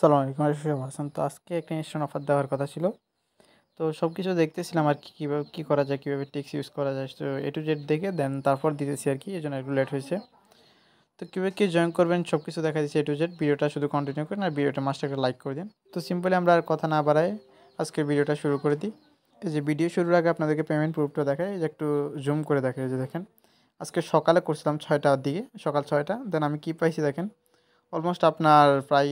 আসসালামু আলাইকুম, আরিফুল হাসান। তো আজকে একটা ইনস্ট্যান্ট অফার দেওয়ার কথা ছিল। তো সব কিছু দেখতেছিলাম আর কি, কীভাবে কী করা যায়, কীভাবে টেক্স ইউজ করা যায়। তো এ টু জেড দেখে দেন তারপর দিতেছি আর কি, এই জন্য একটু লেট হয়েছে। তো কীভাবে কী জয়েন করবেন সব কিছু দেখা দিচ্ছে এ টু জেড। ভিডিওটা শুধু কন্টিনিউ করেন আর ভিডিওটা মাস্ট একটা লাইক করে দিন। তো সিম্পলি আমরা আর কথা না বাড়াই আজকের ভিডিওটা শুরু করে দিই। এই যে ভিডিও শুরুর আগে আপনাদেরকে পেমেন্ট প্রুফটা দেখায়, এই যে একটু জুম করে দেখায়। এই যে দেখেন, আজকে সকালে করছিলাম 6টার দিকে, সকাল 6টা। দেন আমি কী পাইছি দেখেন, অলমোস্ট আপনার প্রায়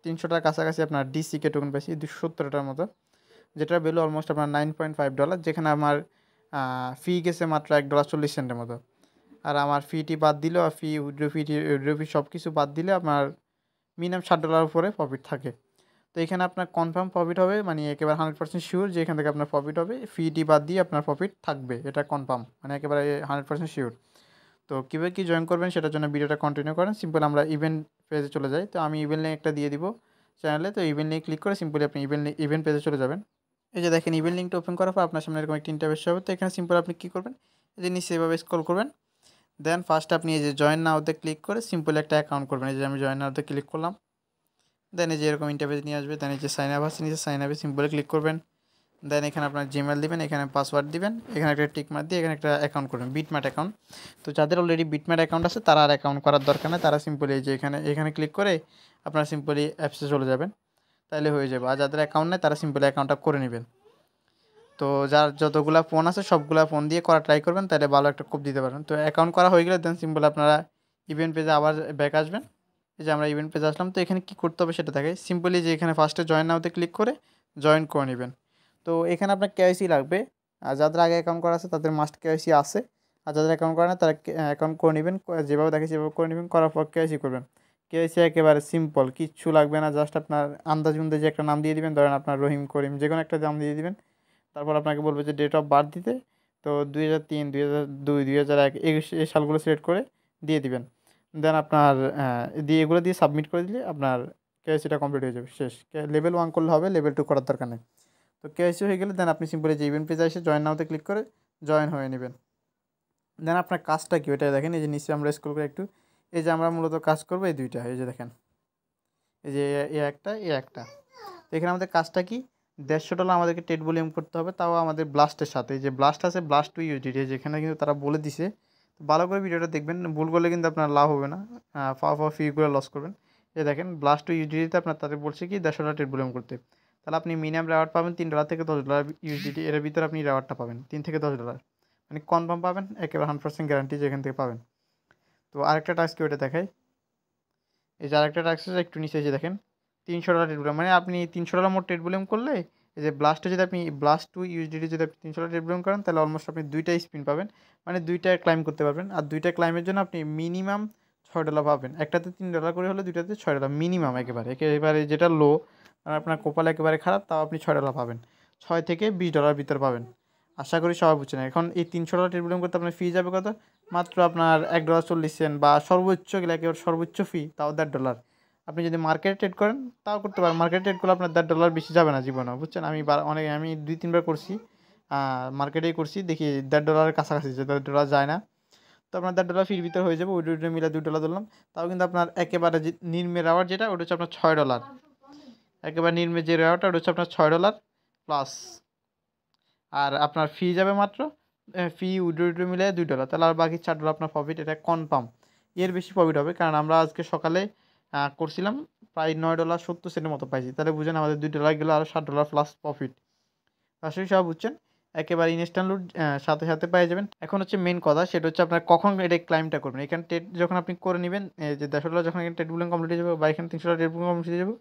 300টার কাছাকাছি আপনার ডিসিকে টোকেন পাইছি, 270টার মতো, যেটার ভ্যালু অলমোস্ট আপনার $9.5, যেখানে আমার ফি গেছে মাত্র $1.40 মতো। আর আমার ফিটি বাদ দিলেও, আর উইথড্র ফি সব কিছু বাদ দিলে আপনার মিনিমাম $60 উপরে প্রফিট থাকে। তো এখানে আপনার কনফার্ম প্রফিট হবে, মানে একেবারে 100% শিওর যে এখান থেকে আপনার প্রফিট হবে। ফিটি বাদ দিয়ে আপনার প্রফিট থাকবে, এটা কনফার্ম, মানে একেবারে 100% শিওর। তো কীভাবে কী জয়েন করবেন সেটার জন্য ভিডিওটা কন্টিনিউ করেন। সিম্পল আমরা ইভেন্ট পেজে চলে যাই। তো আমি ইভেন্ট লিঙ্ক একটা দিয়ে দিব চ্যানেলে। তো ইভেন্ট লিঙ্ক ক্লিক করে সিম্পলি আপনি ইভেন্ট পেজে চলে যাবেন। এই যে দেখেন, ইভেন্ট লিঙ্কটা ওপেন করার পর আপনার সামনে এরকম একটা ইন্টারফেস হবে। তো এখানে সিম্পল আপনি কী করবেন, এই যে নিচে এভাবে স্ক্রল করবেন। দেন ফার্স্ট আপনি এই যে জয়েন নাওতে ক্লিক করে সিম্পল একটা অ্যাকাউন্ট করবেন। এই যে আমি জয়েন নাওতে ক্লিক করলাম। দেন এই যে এরকম ইন্টারফেস নিয়ে আসবে। দেন এই যে সাইন আপ আছে, নিচে সাইন আপে সিম্পলি ক্লিক করবেন। দেন এখানে আপনার জিমেল দিবেন, এখানে পাসওয়ার্ড দিবেন, এখানে একটা টিক মার্ক দিয়ে এখানে একটা অ্যাকাউন্ট করবেন, বিটম্যাট অ্যাকাউন্ট। তো যাদের অলরেডি বিটম্যাট অ্যাকাউন্ট আছে তারা আর অ্যাকাউন্ট করার দরকার নেই, তারা সিম্পলি এই যে এখানে ক্লিক করে আপনারা সিম্পলি অ্যাপসে চলে যাবেন, তাহলে হয়ে যাবে। আর যাদের অ্যাকাউন্ট নেই তারা সিম্পলি অ্যাকাউন্টটা করে নেবেন। তো যার যতগুলা ফোন আছে সবগুলা ফোন দিয়ে করা ট্রাই করবেন, তাহলে ভালো একটা কোপ দিতে পারেন। তো অ্যাকাউন্ট করা হয়ে গেলে দেন সিম্পল আপনারা ইভেন্ট পেজে আবার ব্যাক আসবেন। এই যে আমরা ইভেন্ট পেজে আসলাম। তো এখানে কী করতে হবে সেটা দেখে, সিম্পলি যে এখানে ফার্স্টে জয়েন নাওতে ক্লিক করে জয়েন করে নেবেন। তো এখানে আপনার কেওয়াইসি লাগবে। আর যাদের আগে অ্যাকাউন্ট করা আছে তাদের মাস্ট কেওয়াইসি আছে। আর যাদের অ্যাকাউন্ট করা না তারা অ্যাকাউন্ট করে নেবেন, যেভাবে দেখে সেভাবে করে নেবেন। করার পর কেওয়াইসি করবেন। কেওয়াইসি একেবারে সিম্পল, কিচ্ছু লাগবে না, জাস্ট আপনার আন্দাজে একটা নাম দিয়ে দিবেন, ধরেন আপনার রহিম করিম, যে কোনো একটা নাম দিয়ে দিবেন। তারপর আপনাকে বলবে যে ডেট অফ বার্থ দিতে। তো 2003, 2002, 2001 এই সালগুলো সিলেক্ট করে দিয়ে দিবেন। দেন আপনার এগুলো দিয়ে সাবমিট করে দিলে আপনার কেওয়াইসিটা কমপ্লিট হয়ে যাবে, শেষ। লেভেল 1 করলে হবে, লেভেল 2 করার দরকার নেই। তো কেওয়াইসি হয়ে গেলে দেন আপনি সিম্পলি যে ইভেন্ট পেজে এসে জয়েন নাওতে ক্লিক করে জয়েন হয়ে নেবেন। দেন আপনার কাজটা কি ওইটা দেখেন, এই যে নিচে আমরা স্ক্রল করে একটু, এই যে আমরা মূলত কাজ করবো এই দুইটা, এই যে দেখেন, এই যে এ একটা। তো এখানে আমাদের কাজটা কি, $150 আমাদেরকে টেট ভলিউম করতে হবে, তাও আমাদের ব্লাস্টের সাথে। এই যে ব্লাস্ট আছে, ব্লাস্ট টু ইউজিডি, যেখানে কিন্তু তারা বলে দিছে। তো ভালো করে ভিডিওটা দেখবেন, ভুল করলে কিন্তু আপনার লাভ হবে না, ফিগুলো লস করবেন। এই দেখেন ব্লাস্ট টু ইউজিডিতে আপনার তাদের বলছে কি $150 টেট ভলিউম করতে। তাহলে আপনি মিনিমাম রেওয়ার্ড পাবেন $3 থেকে $10 ইউজিডি, এর ভিতরে আপনি রেওয়ার্ডটা পাবেন $3 থেকে $10, মানে কনফার্ম পাবেন, একেবারে 100% গ্যারান্টি যেখান থেকে পাবেন। তো আরেকটা টাস্ক কি ওইটা দেখাই। এই যে আরেকটা টাস্ক আছে একটু নিচে, যে দেখেন $300 টেট ভলিউম, মানে আপনি $300 মোট টেট ভলিউম করলে, এই যে ব্লাস্টে যদি আপনি ব্লাস্ট টু ইউএসডিটি যদি আপনি $300 টেট ভলিউম করেন, তাহলে অলমোস্ট আপনি 2টা স্পিন পাবেন, মানে 2টা ক্লাইম করতে পারবেন। আর 2টা ক্লাইমের জন্য আপনি মিনিমাম $6 পাবেন। একটাতে $3 করে হলে দুইটাতে $6 মিনিমাম, একেবারে যেটা লো, আর আপনার কপাল একেবারে খারাপ, তাও আপনি $6 পাবেন, $6 থেকে $20 ভিতর পাবেন। আশা করি সবাই বুঝছেন। এখন এই $300 টেট ভলিউম করতে আপনার ফি যাবে কত, মাত্র আপনার $1.40, বা সর্বোচ্চ গেলে একেবারে সর্বোচ্চ ফি তাও $1.50। আপনি যদি মার্কেটে ট্রেড করেন তাও করতে পারেন, মার্কেটে ট্রেড করলে আপনার $1.50 বেশি যাবে না জীবনেও, বুঝছেন। আমি 2-3 বার করছি, মার্কেটেই করছি, দেখি $1.50 কাছাকাছি যে $1.50 যায় না। তো আপনার $1.50 ফির ভিতরে হয়ে যাবে, ওই মিলে $2 ধরলাম। তাও কিন্তু আপনার একেবারে যে নিম্ন রাওয়ার যেটা, ওটা হচ্ছে আপনার $6। একেবারে নিম্ন যে রাওয়ারটা ওটা হচ্ছে আপনার $6 প্লাস। আর আপনার ফি যাবে মাত্র, ফি উইড্রো মিলে $2, তাহলে আর বাকি $4 আপনার প্রফিট, এটা কনফার্ম। এর বেশি প্রফিট হবে, কারণ আমরা আজকে সকালে করছিলাম প্রায় $9.70 মতো পাইছি, তাহলে বুঝেন আমাদের $2 গেলে আরও $7 প্লাস প্রফিট। আসলে সব বুঝছেন, একেবারে ইনস্ট্যান্ট লুট সাথে সাথে পেয়ে যাবেন। এখন হচ্ছে মেন কথা, সেটা হচ্ছে আপনার কখন এটা ক্লাইমটা করবেন। এখানে টেট যখন আপনি করে নেবেন, যে $150 যখন এখানে টেট বুলিং কমপ্লিট হয়ে যাবে, বা এখানে $300 টেট বুলিং কমপ্লিট হয়ে যাবে,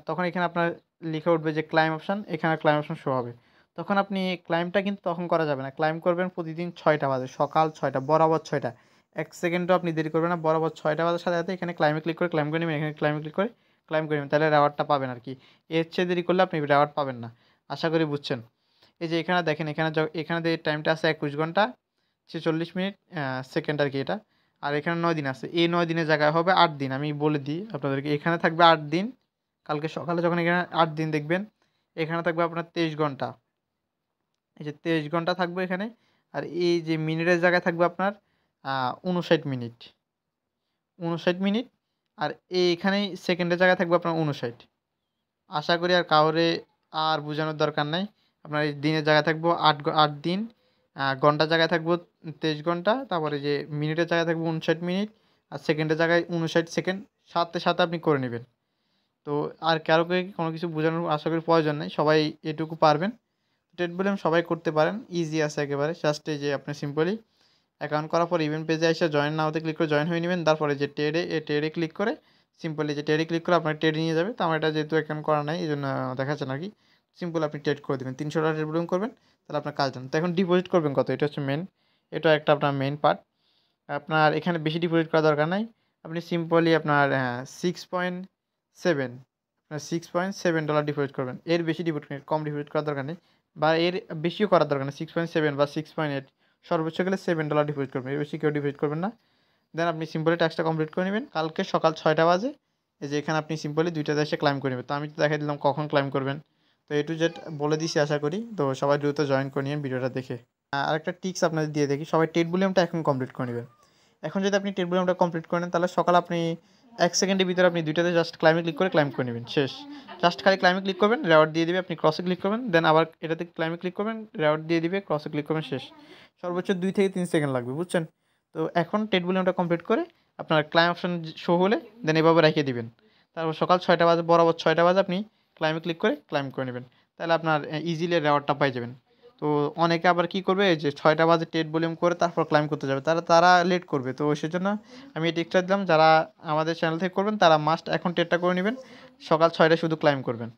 তখন এখানে আপনার লিখে উঠবে যে ক্লাইম অপশান, এখানে ক্লাইম অপশান শো হবে। তখন আপনি ক্লাইমটা কিন্তু তখন করা যাবে না, ক্লাইম করবেন প্রতিদিন 6টা বাজে, সকাল 6টা, বরাবর 6টা, 1 সেকেন্ডও আপনি দেরি করবেন না, বরাবর 6টা বাজার সাথে সাথে এখানে ক্লাইমে ক্লিক করে ক্লাইম করে নেবেন, এখানে ক্লাইমে ক্লিক করে ক্লাইম করে নেবেন, তাহলে রেওয়ার্ডটা পাবেন আর কি। এর চেয়ে দেরি করলে আপনি রেওয়ার্ড পাবেন না, আশা করি বুঝছেন। এই যে এখানে দেখেন, এখানে যে টাইমটা আছে 21 ঘন্টা 46 মিনিট সেকেন্ড আর কি এটা। আর এখানে 9 দিন আছে, এই 9 দিনের জায়গায় হবে 8 দিন। আমি বলে দিই আপনাদেরকে, এখানে থাকবে 8 দিন, কালকে সকালে যখন এখানে 8 দিন দেখবেন, এখানে থাকবে আপনার 23 ঘন্টা, এই যে 23 ঘন্টা থাকবে এখানে। আর এই যে মিনিটের জায়গায় থাকবে আপনার 59 মিনিট, 59 মিনিট। আর এইখানেই সেকেন্ডের জায়গায় থাকবে আপনার 59। আশা করি আর কাউরে আর বোঝানোর দরকার নাই। আপনার এই দিনের জায়গায় থাকবো ৮ দিন, ঘন্টার জায়গায় থাকবো 23 ঘন্টা, তারপরে যে মিনিটের জায়গায় থাকবো 59 মিনিট, আর সেকেন্ডের জায়গায় 59 সেকেন্ড। সাথে সাথে আপনি করে নেবেন। তো আর কারোকে কোনো কিছু বোঝানোর আশা করি প্রয়োজন নেই, সবাই এটুকু পারবেন। ট্রেড ভলিউম সবাই করতে পারেন, ইজি আছে একেবারে। জাস্ট এই যে আপনি সিম্পলি অ্যাকাউন্ট করার পর ইভেন্ট পেজে এসে জয়েন নাওতে ক্লিক করে জয়েন হয়ে নেবেন। তারপরে যে ট্রেডে ক্লিক করে সিম্পলি যে ট্রেডে ক্লিক করে আপনার ট্রেডে নিয়ে যাবে। তো আমার এটা যেহেতু অ্যাকাউন্ট করা নাই এই জন্য দেখাচ্ছে না আর কি। সিম্পল আপনি ট্রেড করে দেবেন, 300 টাকা ট্রেড ভলিউম করবেন, তাহলে আপনার কাজ ডান। তো এখন ডিপোজিট করবেন কত, এটা হচ্ছে মেন, এটা একটা আপনার মেন পার্ট। আপনার এখানে বেশি ডিপোজিট করার দরকার নাই। আপনি সিম্পলি আপনার 6.7, আপনার $6.7 ডিপোজিট করবেন। এর বেশি কম ডিপোজিট করার দরকার নেই, বা এর বেশিও করার দরকার নেই। 6.7 বা 6.8, সর্বোচ্চ গেলে $7 ডিপোজিট করবেন, এর বেশি কেউ ডিপোজিট করবেন না। দেন আপনি সিম্পলি ট্যাক্সটা কমপ্লিট করে নেবেন। কালকে সকাল 6টা বাজে এই যে এখানে আপনি সিম্পলি 2টা দেশে ক্লাইম করে নেবেন। তো আমি তো দেখাই দিলাম কখন ক্লাইম করবেন। তো এ টু জেড বলে দিছি আশা করি। তো সবাই দ্রুত জয়েন করে নিন ভিডিওটা দেখে। আরেকটা টিপস আপনাদের দিয়ে দেখি, সবাই টেট ভলিউমটা এখন কমপ্লিট করে নেবেন। এখন যদি আপনি টেট ভলিউমটা কমপ্লিট করেন তাহলে সকাল আপনি 1 সেকেন্ডের ভিতরে আপনি 2টাতে জাস্ট ক্লাইমে ক্লিক করে ক্লাইম করে নেবেন, শেষ। জাস্ট খালি ক্লাইমে ক্লিক করবেন, রেওয়ার্ড দিয়ে দিবে, আপনি ক্রসে ক্লিক করবেন, দেন আবার এটাতে ক্লাইমে ক্লিক করবেন, রেওয়ার্ড দিয়ে দিবে, ক্রসে ক্লিক করবেন, শেষ। সর্বোচ্চ 2 থেকে 3 সেকেন্ড লাগবে, বুঝছেন? তো এখন টেট ভলিউমটা কমপ্লিট করে আপনার ক্লাইম অপশন শো হলে দেন এভাবে রেখে দিবেন। তারপর সকাল 6টা বাজে, বরাবর 6টা বাজে আপনি ক্লাইমে ক্লিক করে ক্লাইম করে নেবেন। তাহলে আপনার ইজিলি রেওয়ার্ডটা পাই যাবেন। তো অনেকে আবার কী করবে, যে 6টা বাজে টেট ভলিউম করে তারপর ক্লাইম করতে যাবে, তারা লেট করবে। তো সেজন্য আমি এই টিপসটা দিলাম, যারা আমাদের চ্যানেল থেকে করবেন তারা মাস্ট এখন টেটটা করে নেবেন, সকাল 6টায় শুধু ক্লাইম করবেন।